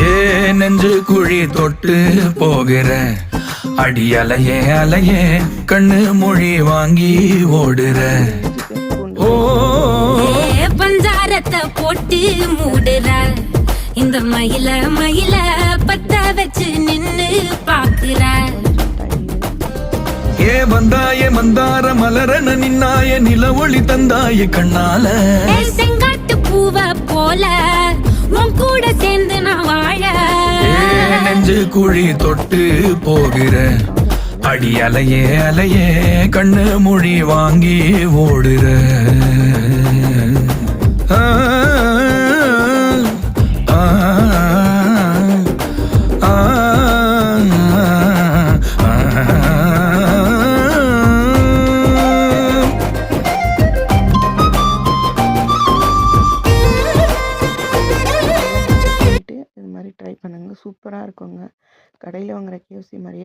ஏ நெஞ்சு குழி தொட்டு போகிற அடி அலையே அலையே கண்ணு மொழி வாங்கி ஓடுற. ஓ பஞ்சாரத்தை போட்டு மூடுற இந்த மயில மயில பத்த வச்சு நின்னு பாக்குற. ஏ வந்தாய மந்தார மலரன நின்னாய நில ஒளி தந்தாய கண்ணால. செங்காட்டு பூவ போல உன் கூட சேர்ந்து நான் வாழ. நெஞ்சு குழி தொட்டு போகிற அடி அலையே அலையே கண்ணு மொழி வாங்கி ஓடுற. ஆ, ஆ, ஆ, இது மாதிரி ட்ரை பண்ணுங்க, சூப்பராக இருக்குங்க. கடையில் வாங்குற கேஎஃப்சி மாதிரியே